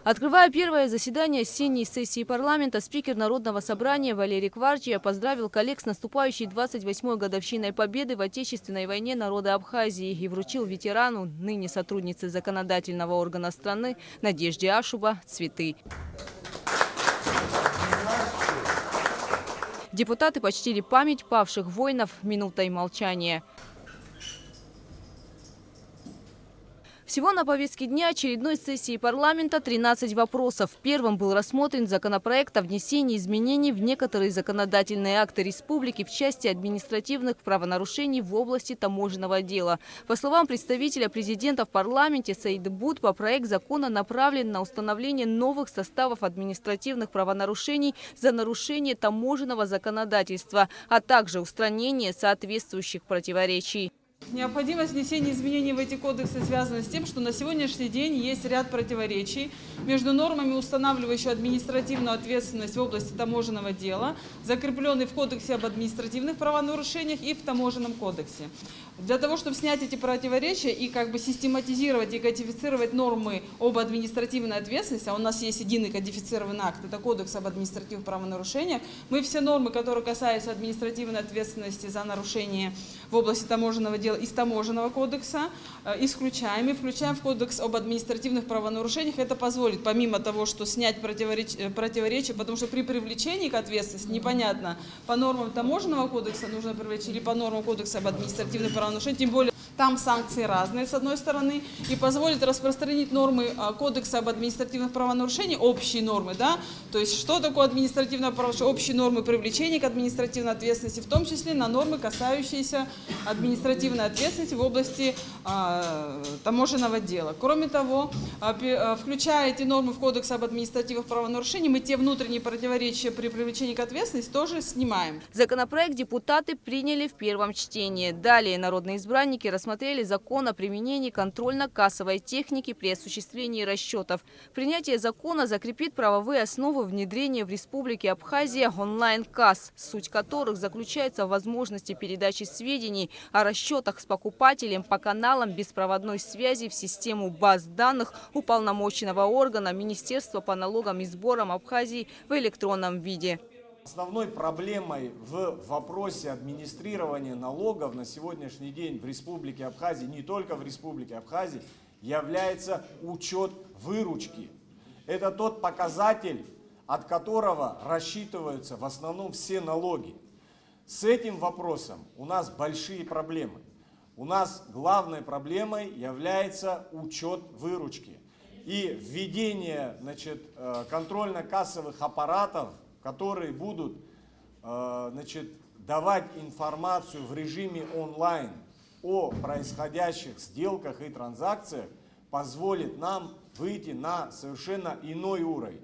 Открывая первое заседание осенней сессии парламента, спикер Народного собрания Валерий Кварчия поздравил коллег с наступающей 28-й годовщиной победы в Отечественной войне народа Абхазии и вручил ветерану, ныне сотруднице законодательного органа страны, Надежде Ашуба, цветы. Депутаты почтили память павших воинов минутой молчания. Всего на повестке дня очередной сессии парламента 13 вопросов. Первым был рассмотрен законопроект о внесении изменений в некоторые законодательные акты республики в части административных правонарушений в области таможенного дела. По словам представителя президента в парламенте Саида Будпа, проект закона направлен на установление новых составов административных правонарушений за нарушение таможенного законодательства, а также устранение соответствующих противоречий. Необходимость внесения изменений в эти кодексы связана с тем, что на сегодняшний день есть ряд противоречий между нормами, устанавливающими административную ответственность в области таможенного дела, закрепленной в Кодексе об административных правонарушениях и в Таможенном кодексе. Для того, чтобы снять эти противоречия и систематизировать и кодифицировать нормы об административной ответственности, а у нас есть единый кодифицированный акт, это Кодекс об административных правонарушениях, мы все нормы, которые касаются административной ответственности за нарушение в области таможенного дела из Таможенного кодекса исключаем и включаем в Кодекс об административных правонарушениях. Это позволит, помимо того, что снять противоречия, потому что при привлечении к ответственности непонятно, по нормам Таможенного кодекса нужно привлечь или по нормам Кодекса об административных правонарушениях, тем более там санкции разные, с одной стороны, и позволит распространить нормы Кодекса об административных правонарушениях, общие нормы, да, то есть что такое административное правонарушение, общие нормы привлечения к административной ответственности, в том числе на нормы, касающиеся административной ответственности в области таможенного дела. Кроме того, включая эти нормы в Кодекс об административных правонарушениях, мы те внутренние противоречия при привлечении к ответственности тоже снимаем. Законопроект депутаты приняли в первом чтении. Далее народные избранники рассмотрели закон о применении контрольно-кассовой техники при осуществлении расчетов. Принятие закона закрепит правовые основы внедрения в Республике Абхазия онлайн-касс, суть которых заключается в возможности передачи сведений о расчетах с покупателем по каналам беспроводной связи в систему баз данных уполномоченного органа Министерства по налогам и сборам Абхазии в электронном виде. Основной проблемой в вопросе администрирования налогов на сегодняшний день в Республике Абхазия, не только в Республике Абхазия, является учет выручки. Это тот показатель, от которого рассчитываются в основном все налоги. С этим вопросом у нас большие проблемы. У нас главной проблемой является учет выручки. И введение контрольно-кассовых аппаратов, которые будут давать информацию в режиме онлайн о происходящих сделках и транзакциях, позволит нам выйти на совершенно иной уровень.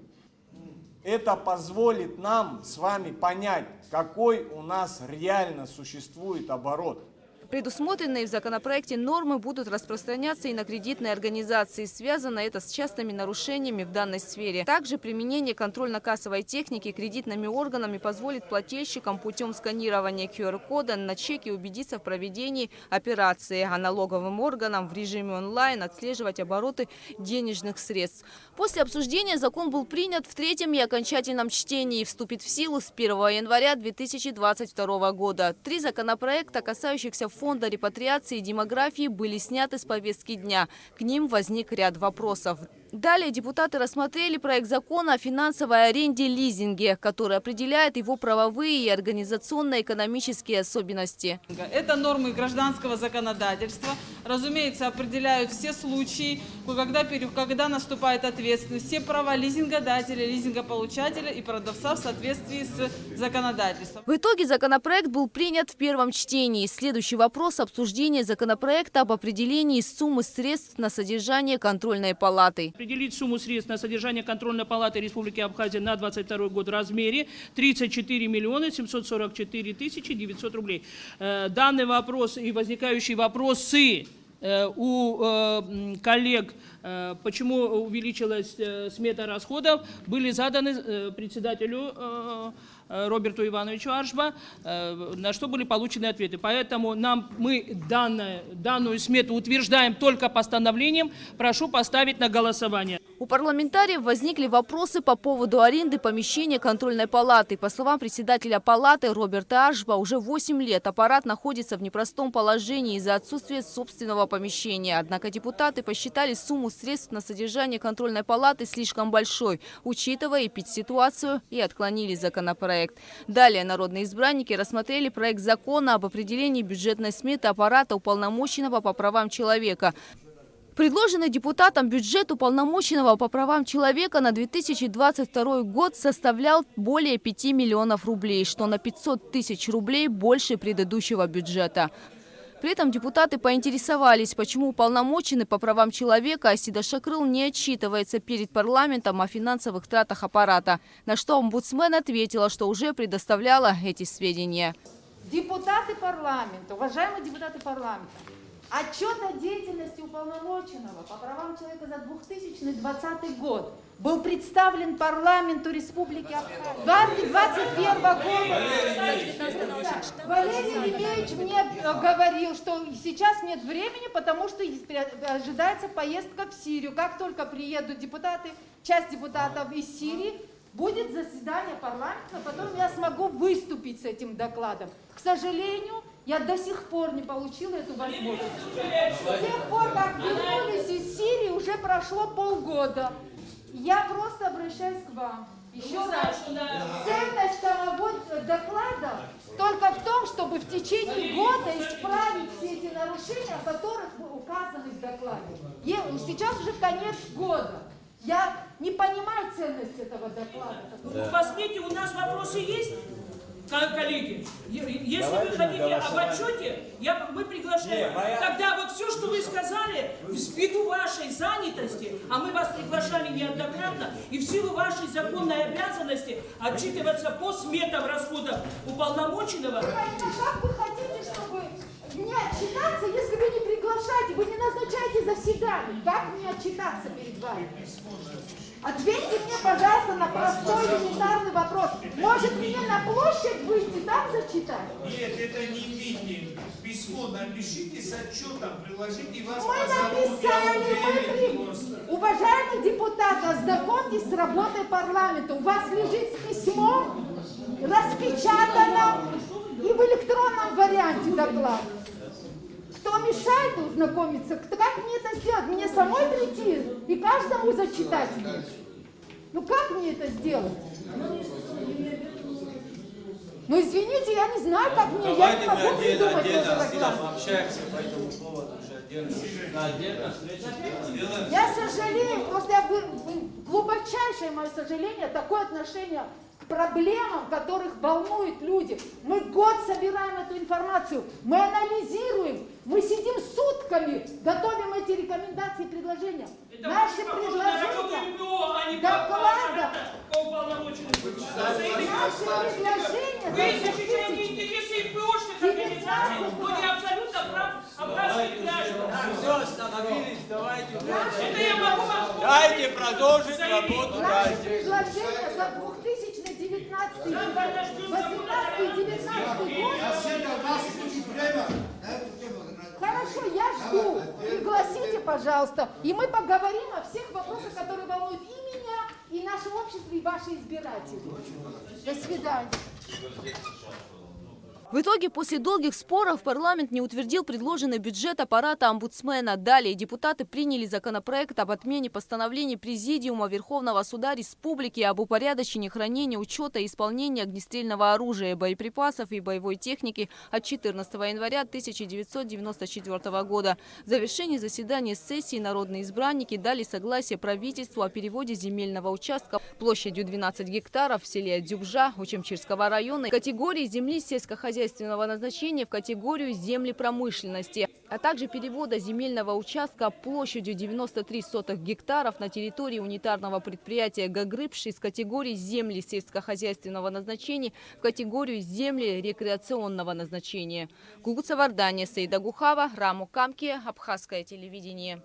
Это позволит нам с вами понять, какой у нас реально существует оборот. Предусмотренные в законопроекте нормы будут распространяться и на кредитные организации. Связано это с частыми нарушениями в данной сфере. Также применение контрольно-кассовой техники кредитными органами позволит плательщикам путем сканирования QR-кода на чеке убедиться в проведении операции, а налоговым органам в режиме онлайн отслеживать обороты денежных средств. После обсуждения закон был принят в третьем и окончательном чтении и вступит в силу с 1 января 2022 года. 3 законопроекта, касающихся Фонда репатриации и демографии, были сняты с повестки дня. К ним возник ряд вопросов. Далее депутаты рассмотрели проект закона о финансовой аренде лизинге, который определяет его правовые и организационно-экономические особенности. Это нормы гражданского законодательства. Разумеется, определяют все случаи, когда наступает ответственность, все права лизингодателя, лизингополучателя и продавца в соответствии с законодательством. В итоге законопроект был принят в первом чтении. Следующий вопрос – обсуждение законопроекта об определении суммы средств на содержание контрольной палаты. Определить сумму средств на содержание контрольной палаты Республики Абхазия на 2022 год в размере 34 миллиона 744 тысячи 900 рублей. Данный вопрос и возникающие вопросы у коллег, почему увеличилась смета расходов, были заданы председателю Роберту Ивановичу Ашба, на что были получены ответы. Поэтому мы данную смету утверждаем только постановлением. Прошу поставить на голосование. У парламентариев возникли вопросы по поводу аренды помещения контрольной палаты. По словам председателя палаты Роберта Ашба, уже 8 лет аппарат находится в непростом положении из-за отсутствия собственного помещения. Однако депутаты посчитали сумму средств на содержание контрольной палаты слишком большой, учитывая эпидситуацию, и отклонили законопроект. Далее народные избранники рассмотрели проект закона об определении бюджетной сметы аппарата уполномоченного по правам человека. Предложенный депутатам бюджет уполномоченного по правам человека на 2022 год составлял более 5 миллионов рублей, что на 500 тысяч рублей больше предыдущего бюджета. При этом депутаты поинтересовались, почему уполномоченный по правам человека Асида Шакрыл не отчитывается перед парламентом о финансовых тратах аппарата, на что омбудсмен ответила, что уже предоставляла эти сведения. Депутаты парламента, уважаемые депутаты парламента, отчет о деятельности уполномоченного по правам человека за 2020 год был представлен парламенту Республики Абхазия 2021 года. Валерий Емельевич мне говорил, что сейчас нет времени, потому что ожидается поездка в Сирию. Как только приедут депутаты, часть депутатов из Сирии, будет заседание парламента, потом я смогу выступить с этим докладом. К сожалению, я до сих пор не получила эту возможность. С тех пор, как вернулись из Сирии, уже прошло полгода. Я просто обращаюсь к вам. Еще раз, ценность самого доклада только в том, чтобы в течение года исправить все эти нарушения, о которых указаны в докладе. Сейчас уже конец года. Я не понимаю ценность этого доклада. По смете у нас вопросы есть? Коллеги, если вы хотите об отчете, мы приглашаем. Тогда вот все, что вы сказали, ввиду вашей занятости, а мы вас приглашали неоднократно, и в силу вашей законной обязанности отчитываться по сметам расходов уполномоченного. Как вы хотите, чтобы мне отчитаться, если вы не приглашаете, вы не назначаете заседание? Как мне отчитаться перед вами? Ответьте мне, пожалуйста, на простой элементарный вопрос. Может, мне на площадь выйти, там зачитать? Нет, это не митинг. Письмо напишите с отчетом, приложите, вас Мы позовут. написали, уважаемые депутаты, ознакомьтесь с работой парламента. У вас лежит письмо, распечатано и в электронном варианте доклад. Кто мешает ознакомиться? Как мне это сделать? Мне самой прийти и каждому зачитать? Ну как мне это сделать? Ну извините, я не знаю, как мне. Давайте я не могу придумать отдельно общаемся по этому поводу уже отдельно встречу. Я сожалею, просто глубочайшее мое сожаление, такое отношение к проблемам, которых волнуют люди. Мы год собираем эту информацию, мы анализируем, мы сидим сутками, готовим эти рекомендации и предложения. Наши предложения, доклада, наши предложения, Вы защищаете интересы ИПОшных организаций, но не абсолютно прав абхазских граждан. Все, остановились, давайте. Это я могу вам сказать. Дайте продолжить работу наши дальше. предложения за 2019 и 2019 год. Хорошо, я жду. Пригласите, пожалуйста. И мы поговорим о всех вопросах, которые волнуют и меня, и наше общество, и ваши избиратели. До свидания. В итоге, после долгих споров, парламент не утвердил предложенный бюджет аппарата омбудсмена. Далее депутаты приняли законопроект об отмене постановлений Президиума Верховного Суда Республики об упорядочении хранения, учета и исполнения огнестрельного оружия, боеприпасов и боевой техники от 14 января 1994 года. В завершении заседания сессии народные избранники дали согласие правительству о переводе земельного участка площадью 12 гектаров в селе Дзюбжа Учемчирского района категории земли сельскохозяйственного назначения в категорию земли промышленности, а также перевода земельного участка площадью 93 гектаров на территории унитарного предприятия Гагрыбши из категории земли сельскохозяйственного назначения в категорию земли рекреационного назначения. Гугуца Вардания, Сейда Гухава, Раму Камки, Абхазское телевидение.